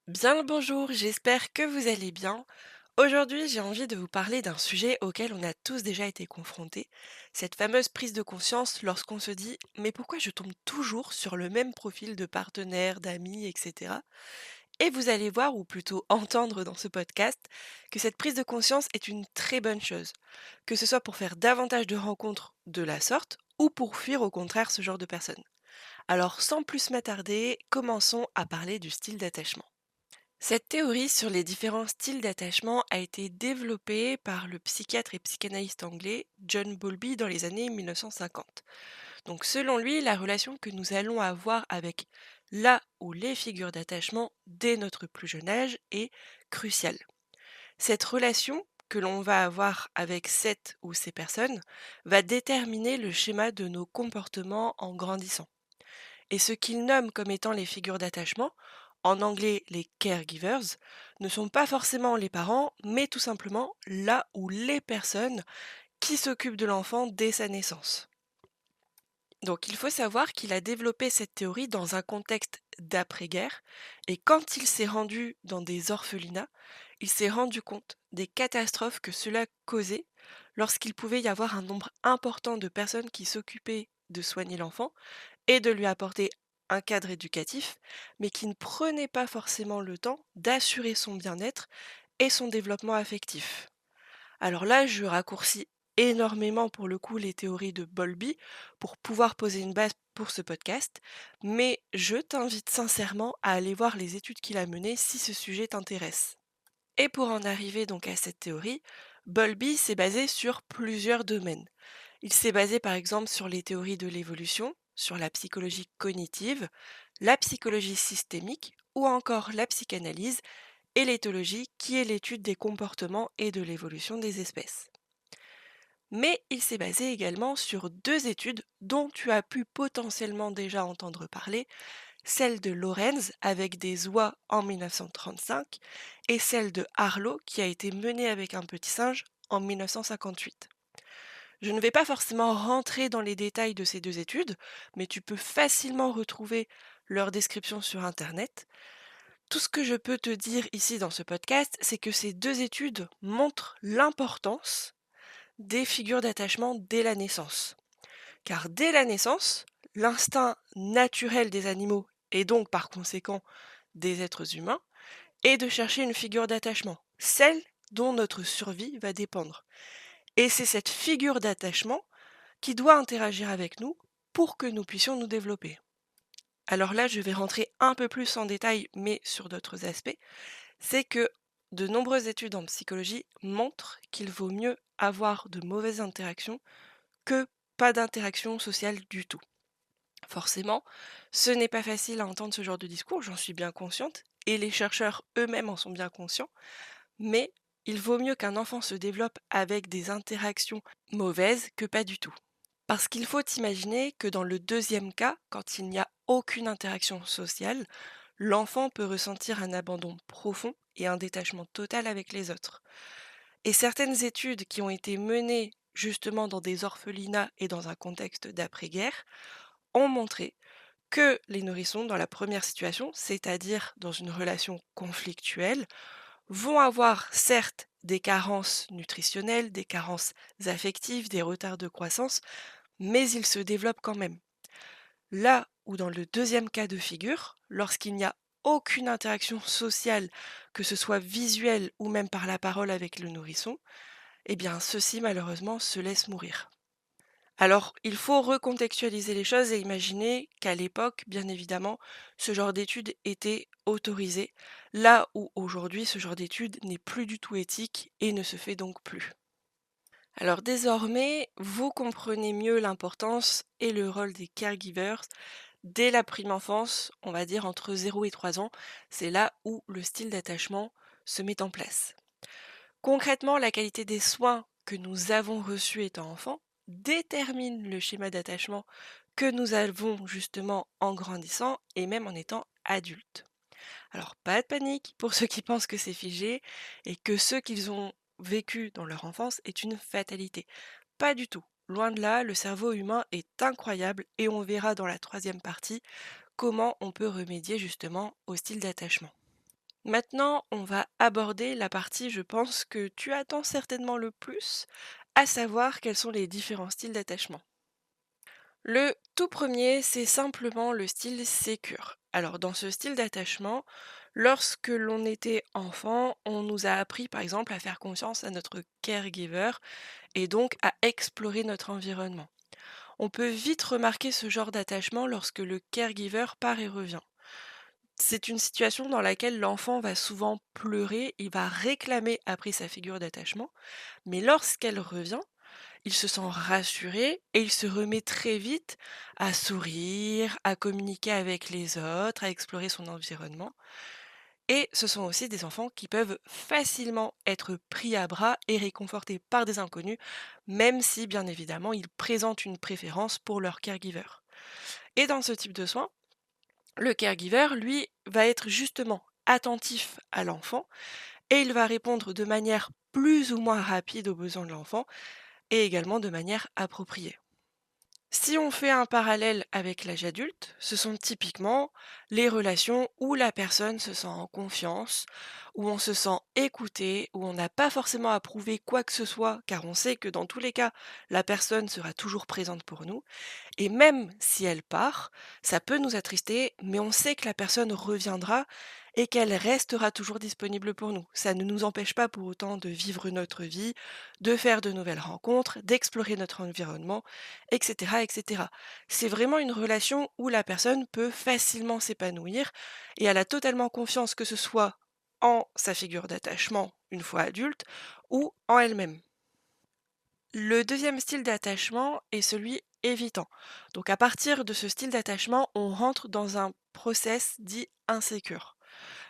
Bien le bonjour, j'espère que vous allez bien. Aujourd'hui, j'ai envie de vous parler d'un sujet auquel on a tous déjà été confrontés, cette fameuse prise de conscience lorsqu'on se dit mais pourquoi je tombe toujours sur le même profil de partenaire, d'amis, etc. Et vous allez voir, ou plutôt entendre dans ce podcast, que cette prise de conscience est une très bonne chose, que ce soit pour faire davantage de rencontres de la sorte ou pour fuir au contraire ce genre de personnes. Alors sans plus m'attarder, commençons à parler du style d'attachement. Cette théorie sur les différents styles d'attachement a été développée par le psychiatre et psychanalyste anglais John Bowlby dans les années 1950. Donc selon lui, la relation que nous allons avoir avec la ou les figures d'attachement dès notre plus jeune âge est cruciale. Cette relation que l'on va avoir avec cette ou ces personnes va déterminer le schéma de nos comportements en grandissant. Et ce qu'ils nomment comme étant les figures d'attachement, en anglais les caregivers, ne sont pas forcément les parents, mais tout simplement là où les personnes qui s'occupent de l'enfant dès sa naissance. Donc il faut savoir qu'il a développé cette théorie dans un contexte d'après-guerre, et quand il s'est rendu dans des orphelinats, il s'est rendu compte des catastrophes que cela causait lorsqu'il pouvait y avoir un nombre important de personnes qui s'occupaient de soigner l'enfant et de lui apporter un cadre éducatif, mais qui ne prenait pas forcément le temps d'assurer son bien-être et son développement affectif. Alors là, je raccourcis énormément pour le coup les théories de Bowlby pour pouvoir poser une base pour ce podcast, mais je t'invite sincèrement à aller voir les études qu'il a menées si ce sujet t'intéresse. Et pour en arriver donc à cette théorie, Bowlby s'est basé sur plusieurs domaines. Il s'est basé par exemple sur les théories de l'évolution, sur la psychologie cognitive, la psychologie systémique ou encore la psychanalyse et l'éthologie qui est l'étude des comportements et de l'évolution des espèces. Mais il s'est basé également sur deux études dont tu as pu potentiellement déjà entendre parler, celle de Lorenz avec des oies en 1935 et celle de Harlow qui a été menée avec un petit singe en 1958. Je ne vais pas forcément rentrer dans les détails de ces deux études, mais tu peux facilement retrouver leur description sur Internet. Tout ce que je peux te dire ici dans ce podcast, c'est que ces deux études montrent l'importance des figures d'attachement dès la naissance. Car dès la naissance, l'instinct naturel des animaux, et donc par conséquent des êtres humains, est de chercher une figure d'attachement, celle dont notre survie va dépendre. Et c'est cette figure d'attachement qui doit interagir avec nous pour que nous puissions nous développer. Alors là, je vais rentrer un peu plus en détail, mais sur d'autres aspects. C'est que de nombreuses études en psychologie montrent qu'il vaut mieux avoir de mauvaises interactions que pas d'interaction sociale du tout. Forcément, ce n'est pas facile à entendre ce genre de discours, j'en suis bien consciente, et les chercheurs eux-mêmes en sont bien conscients, mais il vaut mieux qu'un enfant se développe avec des interactions mauvaises que pas du tout. Parce qu'il faut imaginer que dans le deuxième cas, quand il n'y a aucune interaction sociale, l'enfant peut ressentir un abandon profond et un détachement total avec les autres. Et certaines études qui ont été menées justement dans des orphelinats et dans un contexte d'après-guerre ont montré que les nourrissons, dans la première situation, c'est-à-dire dans une relation conflictuelle, vont avoir certes des carences nutritionnelles, des carences affectives, des retards de croissance, mais ils se développent quand même. Là où dans le deuxième cas de figure, lorsqu'il n'y a aucune interaction sociale, que ce soit visuelle ou même par la parole avec le nourrisson, eh bien ceux-ci malheureusement se laissent mourir. Alors, il faut recontextualiser les choses et imaginer qu'à l'époque, bien évidemment, ce genre d'études était autorisé, là où aujourd'hui ce genre d'études n'est plus du tout éthique et ne se fait donc plus. Alors désormais, vous comprenez mieux l'importance et le rôle des caregivers dès la prime enfance, on va dire entre 0 et 3 ans, c'est là où le style d'attachement se met en place. Concrètement, la qualité des soins que nous avons reçus étant enfants détermine le schéma d'attachement que nous avons justement en grandissant et même en étant adultes. Alors pas de panique pour ceux qui pensent que c'est figé et que ce qu'ils ont vécu dans leur enfance est une fatalité. Pas du tout. Loin de là, le cerveau humain est incroyable et on verra dans la troisième partie comment on peut remédier justement au style d'attachement. Maintenant, on va aborder la partie, je pense, que tu attends certainement le plus, à savoir quels sont les différents styles d'attachement. Le tout premier, c'est simplement le style sécure. Alors, dans ce style d'attachement, lorsque l'on était enfant, on nous a appris par exemple à faire confiance à notre caregiver et donc à explorer notre environnement. On peut vite remarquer ce genre d'attachement lorsque le caregiver part et revient. C'est une situation dans laquelle l'enfant va souvent pleurer, il va réclamer après sa figure d'attachement, mais lorsqu'elle revient, il se sent rassuré et il se remet très vite à sourire, à communiquer avec les autres, à explorer son environnement. Et ce sont aussi des enfants qui peuvent facilement être pris à bras et réconfortés par des inconnus, même si bien évidemment ils présentent une préférence pour leur caregiver. Et dans ce type de soins, le caregiver, lui, va être justement attentif à l'enfant et il va répondre de manière plus ou moins rapide aux besoins de l'enfant et également de manière appropriée. Si on fait un parallèle avec l'âge adulte, ce sont typiquement les relations où la personne se sent en confiance, où on se sent écouté, où on n'a pas forcément à prouver quoi que ce soit, car on sait que dans tous les cas, la personne sera toujours présente pour nous. Et même si elle part, ça peut nous attrister, mais on sait que la personne reviendra et qu'elle restera toujours disponible pour nous. Ça ne nous empêche pas pour autant de vivre notre vie, de faire de nouvelles rencontres, d'explorer notre environnement, etc., etc. C'est vraiment une relation où la personne peut facilement s'épanouir et elle a totalement confiance, que ce soit en sa figure d'attachement une fois adulte ou en elle-même. Le deuxième style d'attachement est celui évitant. Donc à partir de ce style d'attachement, on rentre dans un process dit insécure.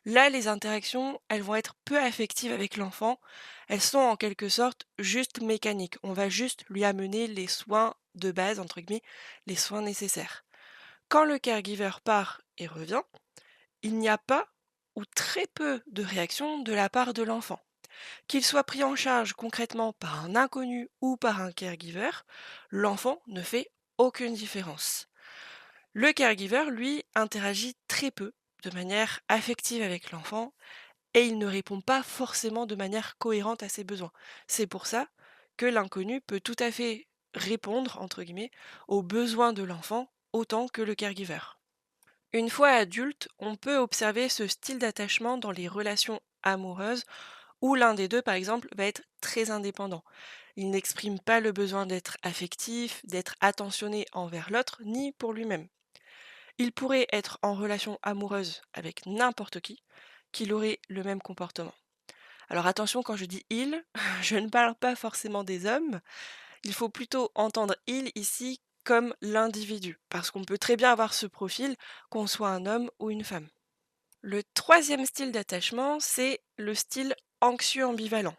Là, les interactions, elles vont être peu affectives avec l'enfant. Elles sont en quelque sorte juste mécaniques. On va juste lui amener les soins de base, entre guillemets, les soins nécessaires. Quand le caregiver part et revient, il n'y a pas ou très peu de réaction de la part de l'enfant. Qu'il soit pris en charge concrètement par un inconnu ou par un caregiver, l'enfant ne fait aucune différence. Le caregiver, lui, interagit très peu, de manière affective avec l'enfant, et il ne répond pas forcément de manière cohérente à ses besoins. C'est pour ça que l'inconnu peut tout à fait répondre, entre guillemets, aux besoins de l'enfant autant que le caregiver. Une fois adulte, on peut observer ce style d'attachement dans les relations amoureuses où l'un des deux, par exemple, va être très indépendant. Il n'exprime pas le besoin d'être affectif, d'être attentionné envers l'autre, ni pour lui-même. Il pourrait être en relation amoureuse avec n'importe qui, qu'il aurait le même comportement. Alors attention, quand je dis il, je ne parle pas forcément des hommes, il faut plutôt entendre il ici comme l'individu, parce qu'on peut très bien avoir ce profil, qu'on soit un homme ou une femme. Le troisième style d'attachement, c'est le style anxieux ambivalent.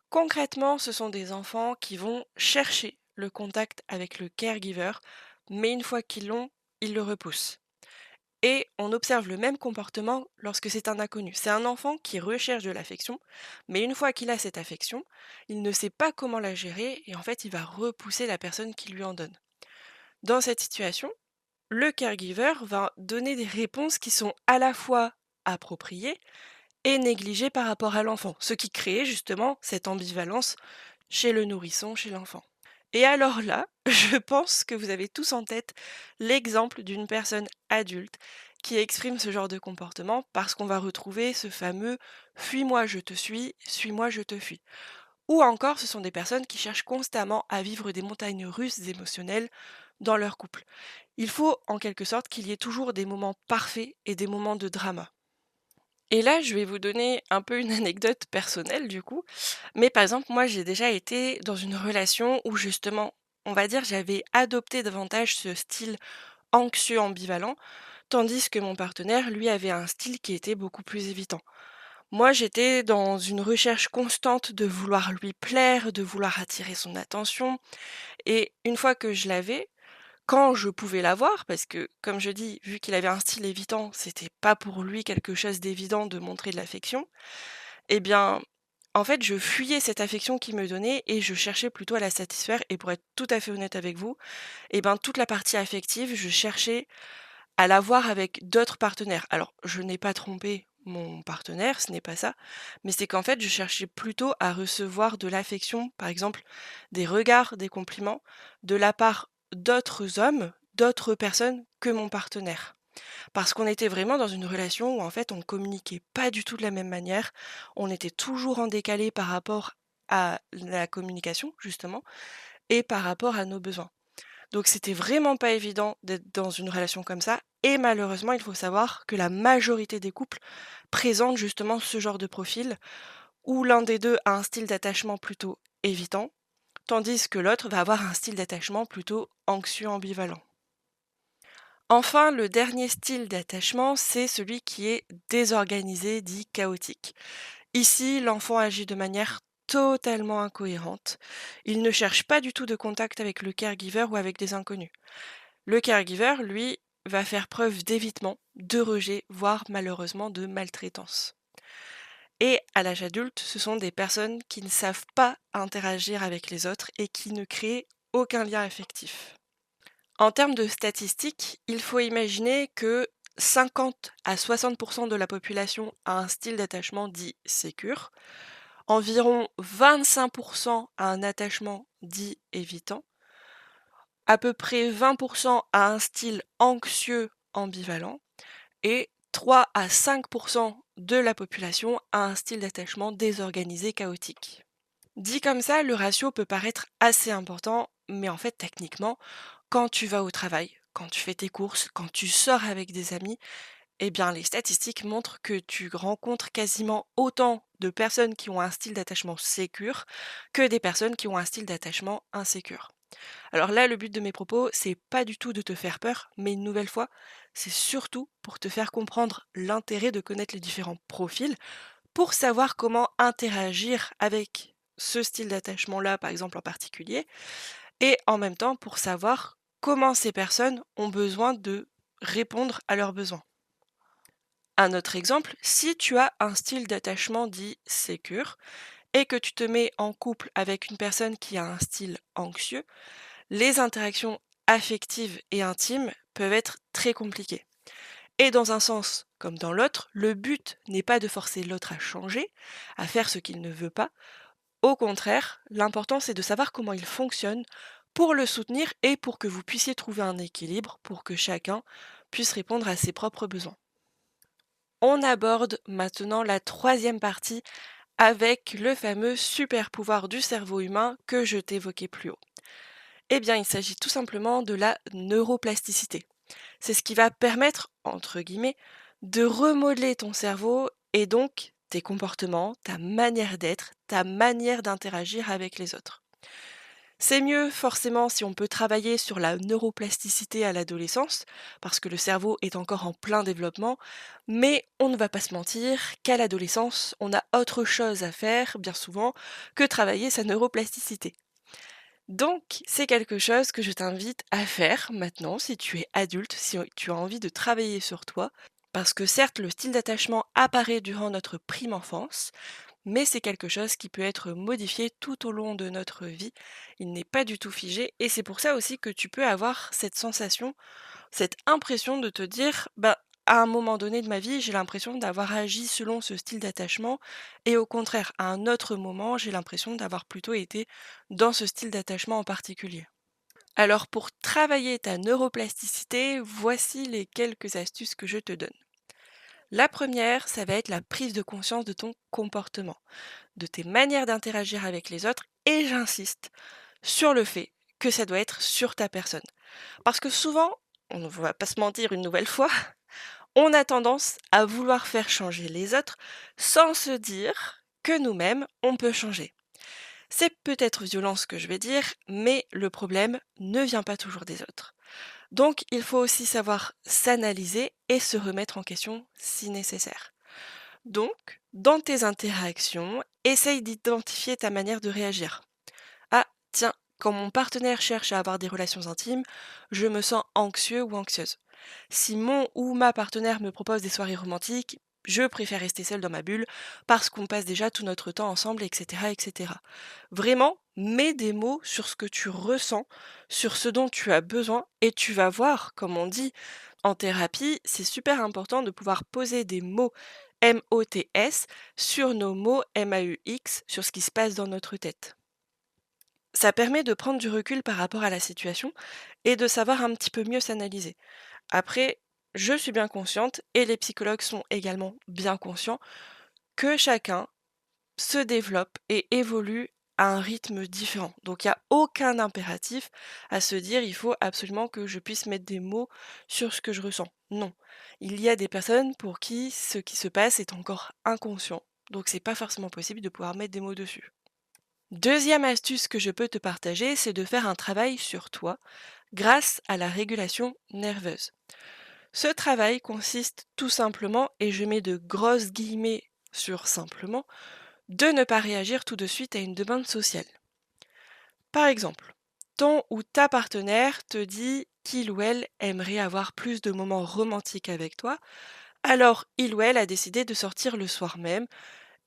Concrètement, ce sont des enfants qui vont chercher le contact avec le caregiver, mais une fois qu'ils l'ont, ils le repoussent. Et on observe le même comportement lorsque c'est un inconnu. C'est un enfant qui recherche de l'affection, mais une fois qu'il a cette affection, il ne sait pas comment la gérer et en fait, il va repousser la personne qui lui en donne. Dans cette situation, le caregiver va donner des réponses qui sont à la fois appropriées et négligées par rapport à l'enfant, ce qui crée justement cette ambivalence chez le nourrisson, chez l'enfant. Et alors là, je pense que vous avez tous en tête l'exemple d'une personne adulte qui exprime ce genre de comportement parce qu'on va retrouver ce fameux fuis-moi je te suis-moi je te fuis. Ou encore, ce sont des personnes qui cherchent constamment à vivre des montagnes russes émotionnelles dans leur couple. Il faut en quelque sorte qu'il y ait toujours des moments parfaits et des moments de drama. Et là, je vais vous donner un peu une anecdote personnelle du coup. Mais par exemple, moi, j'ai déjà été dans une relation où justement, on va dire, j'avais adopté davantage ce style anxieux ambivalent, tandis que mon partenaire, lui, avait un style qui était beaucoup plus évitant. Moi, j'étais dans une recherche constante de vouloir lui plaire, de vouloir attirer son attention, et une fois que je l'avais, quand je pouvais l'avoir, parce que, comme je dis, vu qu'il avait un style évitant, c'était pas pour lui quelque chose d'évident de montrer de l'affection, eh bien, en fait, je fuyais cette affection qu'il me donnait et je cherchais plutôt à la satisfaire. Et pour être tout à fait honnête avec vous, eh ben, toute la partie affective, je cherchais à l'avoir avec d'autres partenaires. Alors, je n'ai pas trompé mon partenaire, ce n'est pas ça, mais c'est qu'en fait, je cherchais plutôt à recevoir de l'affection, par exemple des regards, des compliments, de la part d'autres hommes, d'autres personnes que mon partenaire. Parce qu'on était vraiment dans une relation où en fait on communiquait pas du tout de la même manière, on était toujours en décalé par rapport à la communication justement et par rapport à nos besoins. Donc c'était vraiment pas évident d'être dans une relation comme ça et malheureusement, il faut savoir que la majorité des couples présentent justement ce genre de profil où l'un des 2 a un style d'attachement plutôt évitant, tandis que l'autre va avoir un style d'attachement plutôt anxieux ambivalent. Enfin, le dernier style d'attachement, c'est celui qui est désorganisé, dit chaotique. Ici, l'enfant agit de manière totalement incohérente. Il ne cherche pas du tout de contact avec le caregiver ou avec des inconnus. Le caregiver, lui, va faire preuve d'évitement, de rejet, voire malheureusement de maltraitance. Et à l'âge adulte, ce sont des personnes qui ne savent pas interagir avec les autres et qui ne créent aucun lien affectif. En termes de statistiques, il faut imaginer que 50 à 60 de la population a un style d'attachement dit sécure, environ 25 a un attachement dit évitant, à peu près 20 a un style anxieux ambivalent et 3 à 5 de la population a un style d'attachement désorganisé chaotique. Dit comme ça, le ratio peut paraître assez important, mais en fait techniquement, quand tu vas au travail, quand tu fais tes courses, quand tu sors avec des amis, eh bien les statistiques montrent que tu rencontres quasiment autant de personnes qui ont un style d'attachement sécure que des personnes qui ont un style d'attachement insécure. Alors là, le but de mes propos, c'est pas du tout de te faire peur, mais une nouvelle fois, c'est surtout pour te faire comprendre l'intérêt de connaître les différents profils pour savoir comment interagir avec ce style d'attachement-là, par exemple en particulier, et en même temps pour savoir comment ces personnes ont besoin de répondre à leurs besoins. Un autre exemple, si tu as un style d'attachement dit sécure et que tu te mets en couple avec une personne qui a un style anxieux, les interactions affectives et intimes peuvent être très compliquées. Et dans un sens comme dans l'autre, le but n'est pas de forcer l'autre à changer, à faire ce qu'il ne veut pas. Au contraire, l'important c'est de savoir comment il fonctionne pour le soutenir et pour que vous puissiez trouver un équilibre pour que chacun puisse répondre à ses propres besoins. On aborde maintenant la troisième partie avec le fameux super pouvoir du cerveau humain que je t'évoquais plus haut. Eh bien, il s'agit tout simplement de la neuroplasticité. C'est ce qui va permettre, entre guillemets, de remodeler ton cerveau et donc tes comportements, ta manière d'être, ta manière d'interagir avec les autres. C'est mieux forcément si on peut travailler sur la neuroplasticité à l'adolescence, parce que le cerveau est encore en plein développement, mais on ne va pas se mentir qu'à l'adolescence, on a autre chose à faire, bien souvent, que travailler sa neuroplasticité. Donc, c'est quelque chose que je t'invite à faire maintenant si tu es adulte, si tu as envie de travailler sur toi, parce que certes, le style d'attachement apparaît durant notre prime enfance, mais c'est quelque chose qui peut être modifié tout au long de notre vie. Il n'est pas du tout figé et c'est pour ça aussi que tu peux avoir cette sensation, cette impression de te dire, bah, à un moment donné de ma vie, j'ai l'impression d'avoir agi selon ce style d'attachement et au contraire, à un autre moment, j'ai l'impression d'avoir plutôt été dans ce style d'attachement en particulier. Alors pour travailler ta neuroplasticité, voici les quelques astuces que je te donne. La première, ça va être la prise de conscience de ton comportement, de tes manières d'interagir avec les autres et j'insiste sur le fait que ça doit être sur ta personne. Parce que souvent, on ne va pas se mentir une nouvelle fois, on a tendance à vouloir faire changer les autres sans se dire que nous-mêmes, on peut changer. C'est peut-être violent ce que je vais dire, mais le problème ne vient pas toujours des autres. Donc, il faut aussi savoir s'analyser et se remettre en question si nécessaire. Donc, dans tes interactions, essaye d'identifier ta manière de réagir. Ah, tiens, quand mon partenaire cherche à avoir des relations intimes, je me sens anxieux ou anxieuse. Si mon ou ma partenaire me propose des soirées romantiques, je préfère rester seule dans ma bulle parce qu'on passe déjà tout notre temps ensemble, etc., etc. Vraiment, mets des mots sur ce que tu ressens, sur ce dont tu as besoin, et tu vas voir, comme on dit en thérapie, c'est super important de pouvoir poser des mots MOTS, sur nos mots MAUX, sur ce qui se passe dans notre tête. Ça permet de prendre du recul par rapport à la situation et de savoir un petit peu mieux s'analyser. Après, je suis bien consciente, et les psychologues sont également bien conscients, que chacun se développe et évolue à un rythme différent. Donc il n'y a aucun impératif à se dire il faut absolument que je puisse mettre des mots sur ce que je ressens. Non. Il y a des personnes pour qui ce qui se passe est encore inconscient. Donc c'est pas forcément possible de pouvoir mettre des mots dessus. Deuxième astuce que je peux te partager, c'est de faire un travail sur toi grâce à la régulation nerveuse. Ce travail consiste tout simplement, et je mets de grosses guillemets sur simplement, de ne pas réagir tout de suite à une demande sociale. Par exemple, ton ou ta partenaire te dit qu'il ou elle aimerait avoir plus de moments romantiques avec toi, alors il ou elle a décidé de sortir le soir même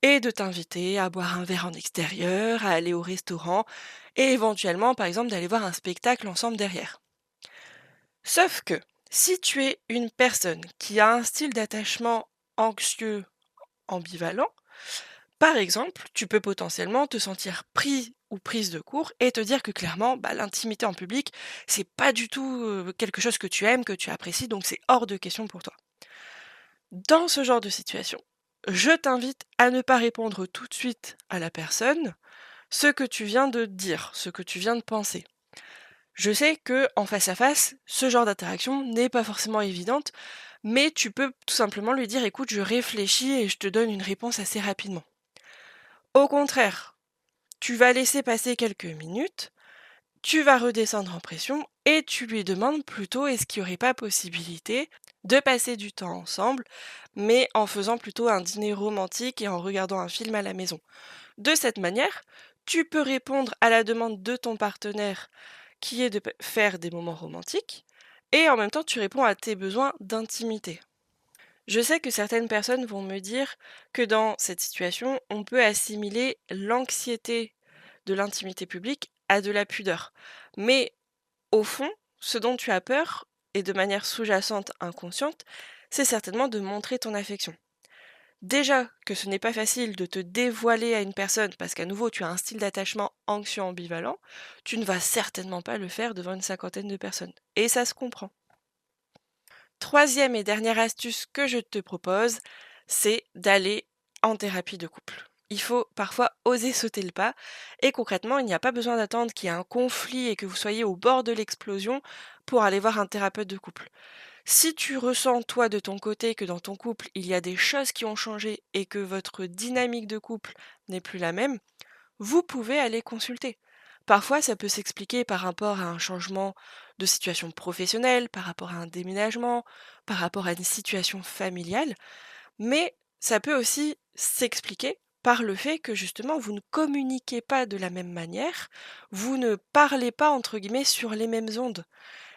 et de t'inviter à boire un verre en extérieur, à aller au restaurant et éventuellement par exemple d'aller voir un spectacle ensemble derrière. Sauf que si tu es une personne qui a un style d'attachement anxieux ambivalent, par exemple, tu peux potentiellement te sentir pris ou prise de court et te dire que clairement, bah, l'intimité en public, c'est pas du tout quelque chose que tu aimes, que tu apprécies, donc c'est hors de question pour toi. Dans ce genre de situation, je t'invite à ne pas répondre tout de suite à la personne ce que tu viens de dire, ce que tu viens de penser. Je sais que en face à face, ce genre d'interaction n'est pas forcément évidente, mais tu peux tout simplement lui dire écoute, je réfléchis et je te donne une réponse assez rapidement. Au contraire, tu vas laisser passer quelques minutes, tu vas redescendre en pression et tu lui demandes plutôt est-ce qu'il n'y aurait pas possibilité de passer du temps ensemble, mais en faisant plutôt un dîner romantique et en regardant un film à la maison. De cette manière, tu peux répondre à la demande de ton partenaire qui est de faire des moments romantiques et en même temps tu réponds à tes besoins d'intimité. Je sais que certaines personnes vont me dire que dans cette situation, on peut assimiler l'anxiété de l'intimité publique à de la pudeur. Mais au fond, ce dont tu as peur, et de manière sous-jacente inconsciente, c'est certainement de montrer ton affection. Déjà que ce n'est pas facile de te dévoiler à une personne parce qu'à nouveau tu as un style d'attachement anxieux ambivalent, tu ne vas certainement pas le faire devant une cinquantaine de personnes. Et ça se comprend. Troisième et dernière astuce que je te propose, c'est d'aller en thérapie de couple. Il faut parfois oser sauter le pas et concrètement, il n'y a pas besoin d'attendre qu'il y ait un conflit et que vous soyez au bord de l'explosion pour aller voir un thérapeute de couple. Si tu ressens, toi, de ton côté, que dans ton couple, il y a des choses qui ont changé et que votre dynamique de couple n'est plus la même, vous pouvez aller consulter. Parfois, ça peut s'expliquer par rapport à un changement de situation professionnelle, par rapport à un déménagement, par rapport à une situation familiale, mais ça peut aussi s'expliquer par le fait que justement vous ne communiquez pas de la même manière, vous ne parlez pas entre guillemets sur les mêmes ondes.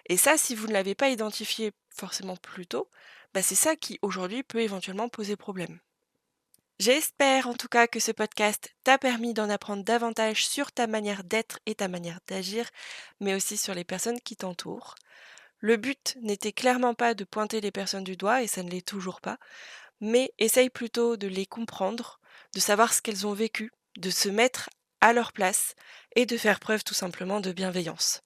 Et ça, si vous ne l'avez pas identifié forcément plus tôt, bah c'est ça qui aujourd'hui peut éventuellement poser problème. J'espère en tout cas que ce podcast t'a permis d'en apprendre davantage sur ta manière d'être et ta manière d'agir, mais aussi sur les personnes qui t'entourent. Le but n'était clairement pas de pointer les personnes du doigt, et ça ne l'est toujours pas, mais essaye plutôt de les comprendre, de savoir ce qu'elles ont vécu, de se mettre à leur place et de faire preuve tout simplement de bienveillance.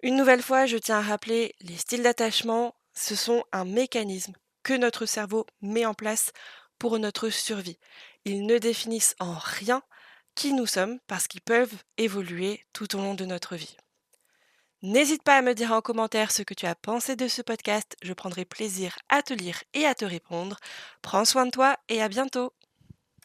Une nouvelle fois, je tiens à rappeler, les styles d'attachement, ce sont un mécanisme que notre cerveau met en place pour notre survie. Ils ne définissent en rien qui nous sommes parce qu'ils peuvent évoluer tout au long de notre vie. N'hésite pas à me dire en commentaire ce que tu as pensé de ce podcast, je prendrai plaisir à te lire et à te répondre. Prends soin de toi et à bientôt.